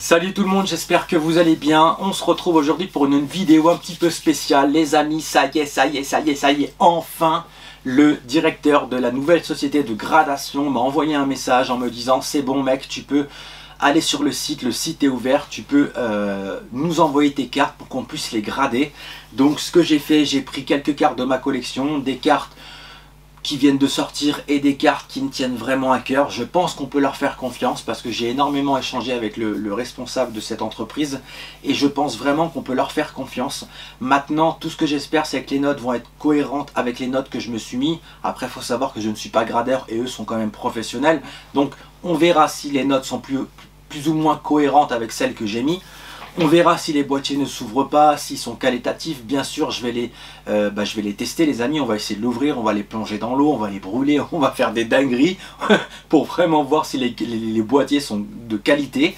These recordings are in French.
Salut tout le monde, j'espère que vous allez bien. On se retrouve aujourd'hui pour une vidéo un petit peu spéciale. Les amis, ça y est, enfin le directeur de la nouvelle société de gradation m'a envoyé un message en me disant: c'est bon mec, tu peux aller sur le site est ouvert, tu peux nous envoyer tes cartes pour qu'on puisse les grader. Donc ce que j'ai fait, j'ai pris quelques cartes de ma collection, des cartes qui viennent de sortir et des cartes qui me tiennent vraiment à cœur. Je pense qu'on peut leur faire confiance parce que j'ai énormément échangé avec le responsable de cette entreprise et je pense vraiment qu'on peut leur faire confiance. Maintenant, tout ce que j'espère, c'est que les notes vont être cohérentes avec les notes que je me suis mis. Après, il faut savoir que je ne suis pas gradeur et eux sont quand même professionnels. Donc, on verra si les notes sont plus ou moins cohérentes avec celles que j'ai mis. On verra si les boîtiers ne s'ouvrent pas, s'ils sont qualitatifs. Bien sûr, je vais les tester les amis. On va essayer de l'ouvrir, on va les plonger dans l'eau, on va les brûler, on va faire des dingueries pour vraiment voir si les boîtiers sont de qualité.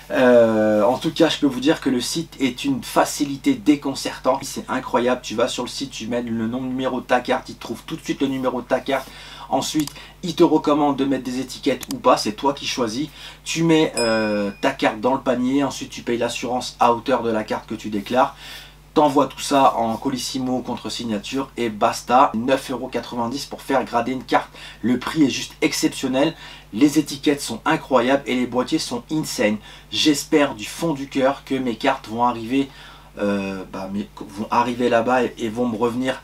En tout cas, je peux vous dire que le site est une facilité déconcertante. C'est incroyable, tu vas sur le site, tu mets le numéro de ta carte, il te trouve tout de suite le numéro de ta carte. Ensuite, il te recommande de mettre des étiquettes ou pas, c'est toi qui choisis. Tu mets ta carte dans le panier, ensuite tu payes l'assurance à hauteur de la carte que tu déclares. T'envoies tout ça en colissimo contre signature et basta. 9,90 € pour faire grader une carte. Le prix est juste exceptionnel. Les étiquettes sont incroyables et les boîtiers sont insane. J'espère du fond du cœur que mes cartes vont arriver là-bas et vont me revenir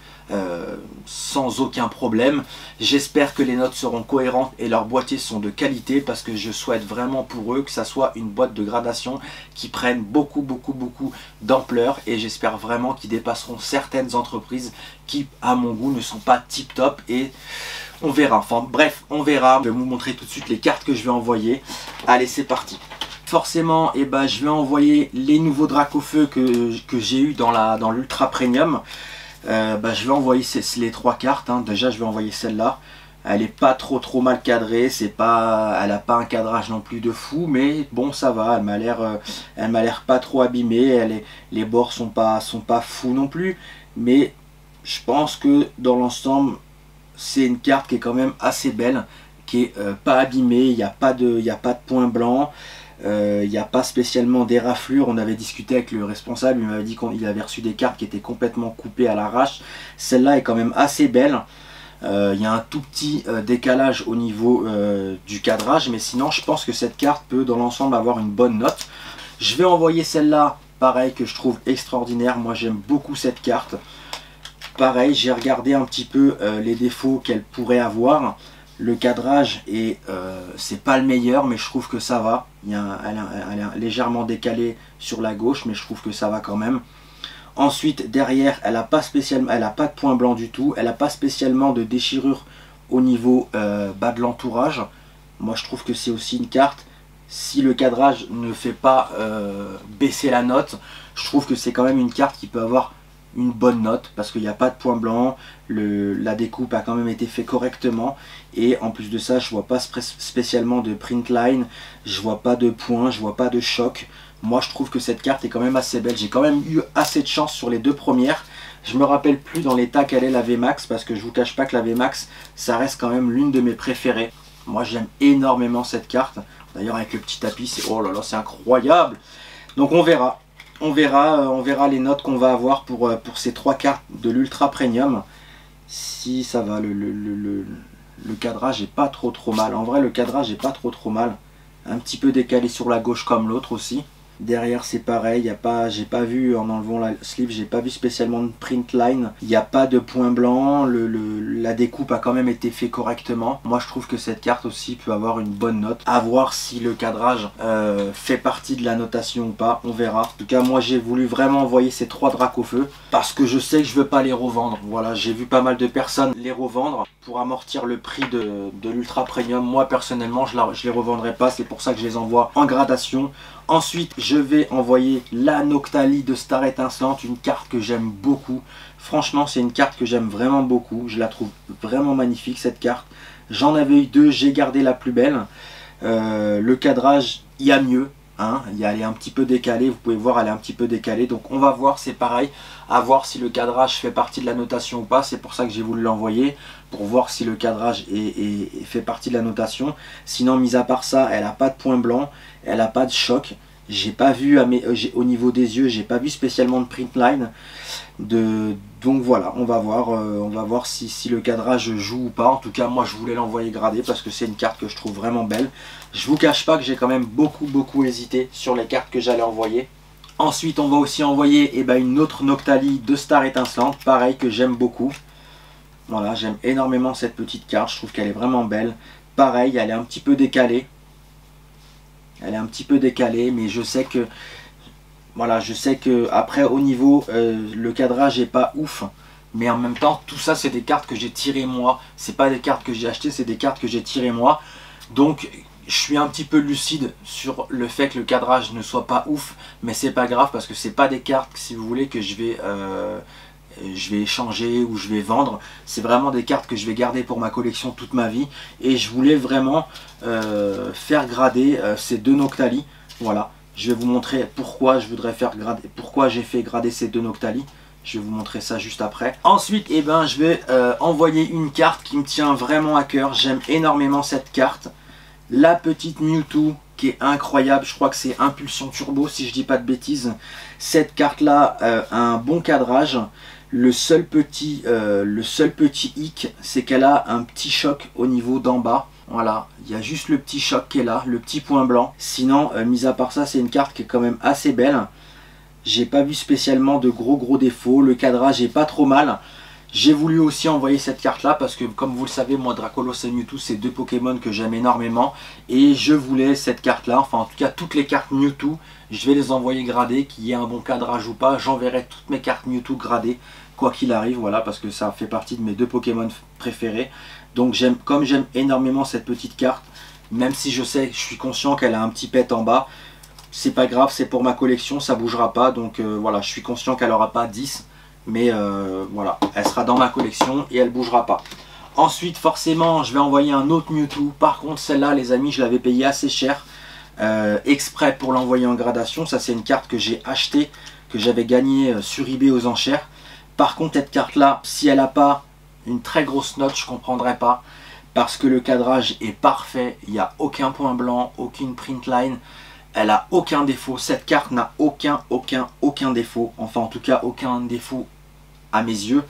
sans aucun problème. J'espère que les notes seront cohérentes et leurs boîtiers sont de qualité parce que je souhaite vraiment pour eux que ça soit une boîte de gradation qui prenne beaucoup d'ampleur et j'espère vraiment qu'ils dépasseront certaines entreprises qui à mon goût ne sont pas tip top et on verra. Enfin bref, on verra. Je vais vous montrer tout de suite les cartes que je vais envoyer. Allez, c'est parti. Forcément, je vais envoyer les nouveaux Dracofeu que j'ai eu dans l'Ultra Premium. Je vais envoyer les 3 cartes. Déjà, je vais envoyer celle-là. Elle est pas trop mal cadrée. Elle a pas un cadrage non plus de fou, mais bon, ça va. Elle m'a l'air pas trop abîmée. Les bords sont pas fous non plus. Mais je pense que dans l'ensemble, c'est une carte qui est quand même assez belle, qui est pas abîmée. Il n'y a pas de points blancs. Il n'y a pas spécialement des raflures. On avait discuté avec le responsable, il m'avait dit qu'il avait reçu des cartes qui étaient complètement coupées à l'arrache. Celle-là est quand même assez belle. Il y a un tout petit décalage au niveau du cadrage, mais sinon je pense que cette carte peut dans l'ensemble avoir une bonne note. Je vais envoyer celle-là, pareil, que je trouve extraordinaire. Moi j'aime beaucoup cette carte. Pareil, j'ai regardé un petit peu les défauts qu'elle pourrait avoir. Le cadrage c'est pas le meilleur, mais je trouve que ça va. Elle est légèrement décalée sur la gauche, mais je trouve que ça va quand même. Ensuite, derrière, elle n'a pas de point blanc du tout. Elle n'a pas spécialement de déchirure au niveau bas de l'entourage. Moi, je trouve que c'est aussi une carte. Si le cadrage ne fait pas baisser la note, je trouve que c'est quand même une carte qui peut avoir une bonne note parce qu'il n'y a pas de point blanc, la découpe a quand même été fait correctement et en plus de ça je vois pas spécialement de print line, je vois pas de points, je vois pas de choc. Moi je trouve que cette carte est quand même assez belle. J'ai quand même eu assez de chance sur les 2 premières. Je me rappelle plus dans l'état quelle est la VMAX parce que je vous cache pas que la VMAX ça reste quand même l'une de mes préférées. Moi j'aime énormément cette carte, d'ailleurs avec le petit tapis, oh là là, c'est incroyable. Donc on verra. On verra les notes qu'on va avoir pour ces 3 cartes de l'Ultra Premium. Si ça va, le cadrage est pas trop mal. En vrai, le cadrage est pas trop mal. Un petit peu décalé sur la gauche comme l'autre aussi. Derrière c'est pareil, j'ai pas vu en enlevant la sleeve, j'ai pas vu spécialement de print line. Il n'y a pas de point blanc, la découpe a quand même été fait correctement. Moi je trouve que cette carte aussi peut avoir une bonne note. À voir si le cadrage fait partie de la notation ou pas, on verra. En tout cas moi j'ai voulu vraiment envoyer ces 3 Dracofeu parce que je sais que je veux pas les revendre. Voilà, j'ai vu pas mal de personnes les revendre pour amortir le prix de l'Ultra Premium. Moi personnellement je les revendrai pas, c'est pour ça que je les envoie en gradation. Ensuite, je vais envoyer la Noctali de Star Étincelante, une carte que j'aime beaucoup. Franchement, c'est une carte que j'aime vraiment beaucoup. Je la trouve vraiment magnifique, cette carte. J'en avais eu 2, j'ai gardé la plus belle. Le cadrage, il y a mieux. Elle est un petit peu décalée, vous pouvez voir, elle est un petit peu décalée. Donc on va voir, c'est pareil, à voir si le cadrage fait partie de la notation ou pas. C'est pour ça que j'ai voulu l'envoyer, pour voir si le cadrage fait partie de la notation. Sinon, mis à part ça, elle n'a pas de point blanc, elle n'a pas de choc. J'ai pas vu au niveau des yeux, j'ai pas vu spécialement de print line. Donc voilà, on va voir si le cadrage joue ou pas. En tout cas, moi je voulais l'envoyer gradé parce que c'est une carte que je trouve vraiment belle. Je vous cache pas que j'ai quand même beaucoup hésité sur les cartes que j'allais envoyer. Ensuite, on va aussi envoyer une autre Noctali de Star Étincelante, pareil, que j'aime beaucoup. Voilà, j'aime énormément cette petite carte, je trouve qu'elle est vraiment belle. Pareil, elle est un petit peu décalée. Elle est un petit peu décalée, mais je sais que voilà, je sais que après au niveau le cadrage est pas ouf, mais en même temps tout ça c'est des cartes que j'ai tirées moi. C'est pas des cartes que j'ai achetées, c'est des cartes que j'ai tirées moi. Donc je suis un petit peu lucide sur le fait que le cadrage ne soit pas ouf, mais c'est pas grave parce que c'est pas des cartes, si vous voulez, que je vais échanger ou je vais vendre. C'est vraiment des cartes que je vais garder pour ma collection toute ma vie, et je voulais vraiment faire grader ces deux Noctali. Voilà, je vais vous montrer pourquoi je voudrais faire grader, pourquoi j'ai fait grader ces deux Noctali. Je vais vous montrer ça juste après. Ensuite, je vais envoyer une carte qui me tient vraiment à cœur. J'aime énormément cette carte, la petite Mewtwo, qui est incroyable. Je crois que c'est Impulsion Turbo si je dis pas de bêtises. Cette carte là a un bon cadrage. Le seul petit hic, c'est qu'elle a un petit choc au niveau d'en bas. Voilà, il y a juste le petit choc qui est là, le petit point blanc. Sinon, mis à part ça, c'est une carte qui est quand même assez belle. J'ai pas vu spécialement de gros défauts. Le cadrage est pas trop mal. J'ai voulu aussi envoyer cette carte là parce que, comme vous le savez, moi Dracolos et Mewtwo, c'est deux Pokémon que j'aime énormément, et je voulais cette carte là, enfin en tout cas toutes les cartes Mewtwo, je vais les envoyer gradées, qu'il y ait un bon cadrage ou pas. J'enverrai toutes mes cartes Mewtwo gradées quoi qu'il arrive, voilà, parce que ça fait partie de mes deux Pokémon préférés. Donc comme j'aime énormément cette petite carte, même si je suis conscient qu'elle a un petit pet en bas, c'est pas grave, c'est pour ma collection, ça bougera pas. Donc voilà, je suis conscient qu'elle aura pas 10, mais voilà, elle sera dans ma collection et elle bougera pas. Ensuite, forcément, je vais envoyer un autre Mewtwo. Par contre, celle-là, les amis, je l'avais payé assez cher, exprès pour l'envoyer en gradation. Ça, c'est une carte que j'ai achetée, que j'avais gagnée sur eBay aux enchères. Par contre, cette carte-là, si elle n'a pas une très grosse note, je ne comprendrai pas, parce que le cadrage est parfait. Il n'y a aucun point blanc, aucune print line. Elle a aucun défaut. Cette carte n'a aucun défaut. Enfin, en tout cas, aucun défaut à mes yeux.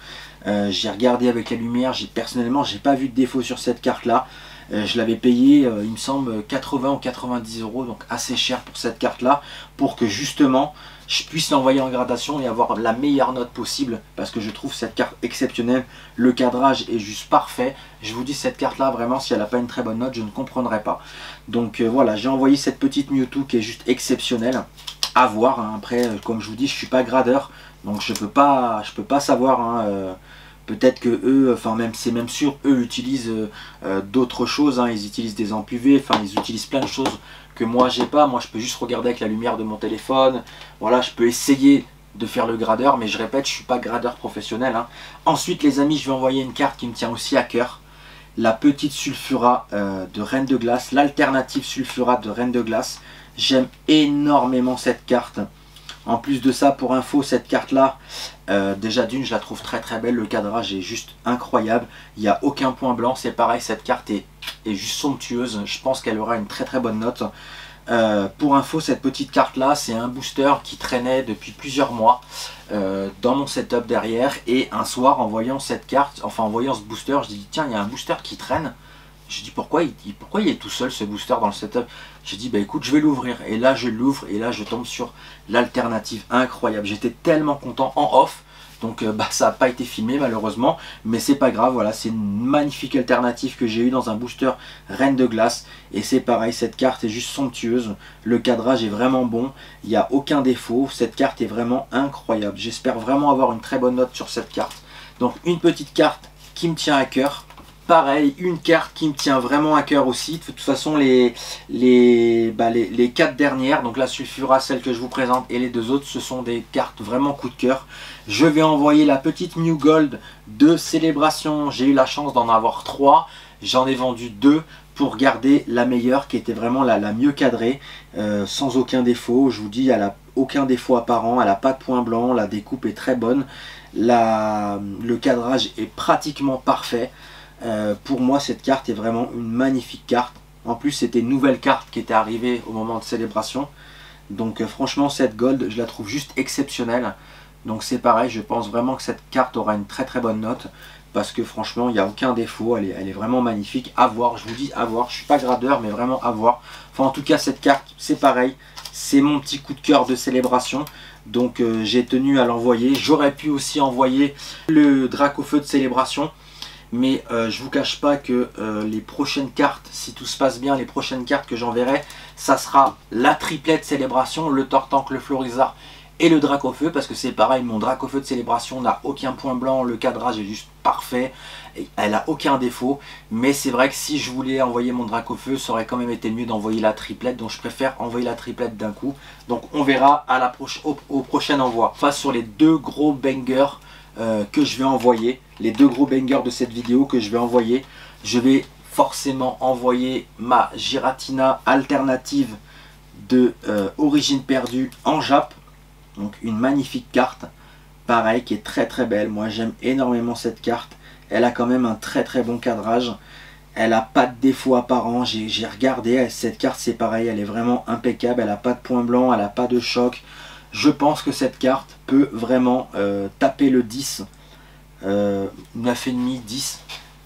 J'ai regardé avec la lumière. Personnellement, j'ai pas vu de défaut sur cette carte là. Je l'avais payé, il me semble, 80 ou 90 €, donc assez cher pour cette carte là, pour que justement je puisse l'envoyer en gradation et avoir la meilleure note possible, parce que je trouve cette carte exceptionnelle. Le cadrage est juste parfait. Je vous dis, cette carte là, vraiment, si elle n'a pas une très bonne note, je ne comprendrai pas. Donc voilà, j'ai envoyé cette petite Mewtwo qui est juste exceptionnelle à voir, hein. Après, comme je vous dis, je suis pas gradeur, donc je peux pas savoir, hein. Peut-être que eux, enfin même c'est même sûr, eux utilisent d'autres choses, hein. Ils utilisent des ampoules UV, enfin ils utilisent plein de choses que moi j'ai pas. Moi je peux juste regarder avec la lumière de mon téléphone. Voilà, je peux essayer de faire le gradeur, mais je répète, je suis pas gradeur professionnel, hein. Ensuite les amis, je vais envoyer une carte qui me tient aussi à cœur. La petite Sulfura de Reine de Glace, l'alternative Sulfura de Reine de Glace. J'aime énormément cette carte. En plus de ça, pour info, cette carte là, déjà d'une, je la trouve très belle. Le cadrage est juste incroyable. Il n'y a aucun point blanc. C'est pareil, cette carte est juste somptueuse. Je pense qu'elle aura une très bonne note. Pour info, cette petite carte là, c'est un booster qui traînait depuis plusieurs mois dans mon setup derrière. Et un soir, en voyant cette carte, enfin en voyant ce booster, je dis tiens, il y a un booster qui traîne. Je dis pourquoi il est tout seul ce booster dans le setup. J'ai dit bah écoute, je vais l'ouvrir. Et là je l'ouvre et là je tombe sur l'alternative incroyable. J'étais tellement content en off. Donc ça n'a pas été filmé malheureusement, mais c'est pas grave. Voilà, c'est une magnifique alternative que j'ai eu dans un booster Reine de Glace. Et c'est pareil, cette carte est juste somptueuse. Le cadrage est vraiment bon, il n'y a aucun défaut. Cette carte est vraiment incroyable. J'espère vraiment avoir une très bonne note sur cette carte. Donc une petite carte qui me tient à cœur. Pareil, une carte qui me tient vraiment à cœur aussi. De toute façon, les 4 dernières, donc la Sulfura, celle que je vous présente, et les deux autres, ce sont des cartes vraiment coup de cœur. Je vais envoyer la petite Mew Gold de Célébration. J'ai eu la chance d'en avoir 3. J'en ai vendu 2 pour garder la meilleure, qui était vraiment la mieux cadrée, sans aucun défaut. Je vous dis, elle n'a aucun défaut apparent, elle n'a pas de point blanc, la découpe est très bonne. Le cadrage est pratiquement parfait. Pour moi, cette carte est vraiment une magnifique carte. En plus, c'était une nouvelle carte qui était arrivée au moment de Célébration. Donc franchement cette gold je la trouve juste exceptionnelle. Donc c'est pareil, je pense vraiment que cette carte aura une très très bonne note. Parce que franchement il n'y a aucun défaut, elle est vraiment magnifique. À voir, je vous dis à voir, je suis pas gradeur mais vraiment à voir. Enfin en tout cas cette carte c'est pareil, c'est mon petit coup de cœur de célébration. Donc j'ai tenu à l'envoyer. J'aurais pu aussi envoyer le Dracofeu de célébration. Mais je vous cache pas que les prochaines cartes, si tout se passe bien, les prochaines cartes que j'enverrai, ça sera la triplette célébration, le Tortank, le Florizard et le Dracofeu. Parce que c'est pareil, mon Dracofeu de célébration n'a aucun point blanc, le cadrage est juste parfait, et elle a aucun défaut. Mais c'est vrai que si je voulais envoyer mon Dracofeu, ça aurait quand même été mieux d'envoyer la triplette. Donc je préfère envoyer la triplette d'un coup. Donc on verra à la au prochain envoi. Face sur les deux gros bangers que je vais envoyer, les deux gros bangers de cette vidéo que je vais envoyer, je vais forcément envoyer ma Giratina alternative de Origine Perdue en Jap. Donc une magnifique carte, pareil, qui est très très belle. Moi j'aime énormément cette carte, elle a quand même un très très bon cadrage, elle a pas de défaut apparent. J'ai regardé, cette carte c'est pareil, elle est vraiment impeccable, elle a pas de point blanc, elle a pas de choc. Je pense que cette carte peut vraiment taper le 10, 9,5, 10,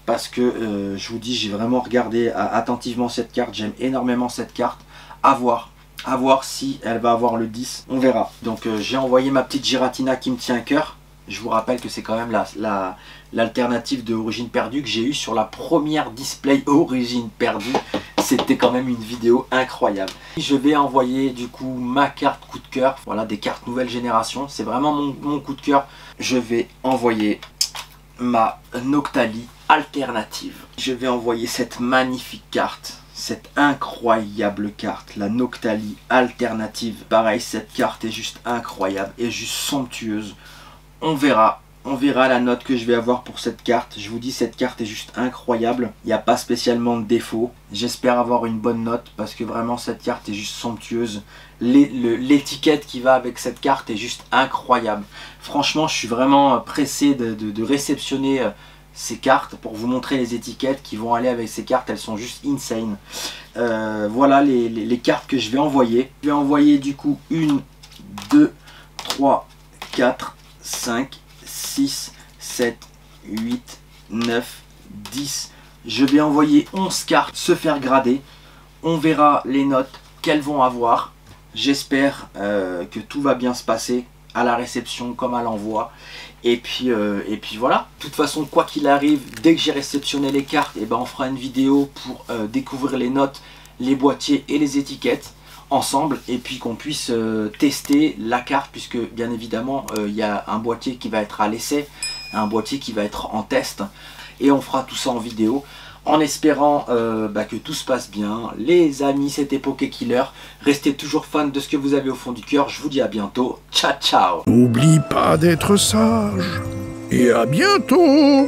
parce que je vous dis, j'ai vraiment regardé attentivement cette carte, j'aime énormément cette carte. À voir si elle va avoir le 10, on verra. Donc j'ai envoyé ma petite Giratina qui me tient à cœur. Je vous rappelle que c'est quand même l'alternative de Origine Perdue que j'ai eu sur la première display Origine Perdue. C'était quand même une vidéo incroyable. Je vais envoyer du coup ma carte coup de cœur. Voilà, des cartes nouvelle génération. C'est vraiment mon coup de cœur. Je vais envoyer ma Noctali alternative. Je vais envoyer cette magnifique carte. Cette incroyable carte. La Noctali alternative. Pareil, cette carte est juste incroyable et juste somptueuse. On verra la note que je vais avoir pour cette carte. Je vous dis, cette carte est juste incroyable. Il n'y a pas spécialement de défaut. J'espère avoir une bonne note parce que vraiment cette carte est juste somptueuse. L'étiquette qui va avec cette carte est juste incroyable. Franchement, je suis vraiment pressé de réceptionner ces cartes pour vous montrer les étiquettes qui vont aller avec ces cartes. Elles sont juste insane. Voilà les cartes que je vais envoyer. Je vais envoyer du coup 1, 2, 3, 4, 5, 6, 7, 8, 9, 10. Je vais envoyer 11 cartes se faire grader. On verra les notes qu'elles vont avoir. J'espère que tout va bien se passer à la réception comme à l'envoi. Et puis voilà. De toute façon, quoi qu'il arrive, dès que j'ai réceptionné les cartes, et ben on fera une vidéo pour découvrir les notes, les boîtiers et les étiquettes ensemble, et puis qu'on puisse tester la carte, puisque bien évidemment il y a un boîtier qui va être à l'essai, un boîtier qui va être en test, et on fera tout ça en vidéo en espérant que tout se passe bien. Les amis, c'était Pokékiller, restez toujours fans de ce que vous avez au fond du cœur. Je vous dis à bientôt, ciao ciao. N'oublie pas d'être sage et à bientôt.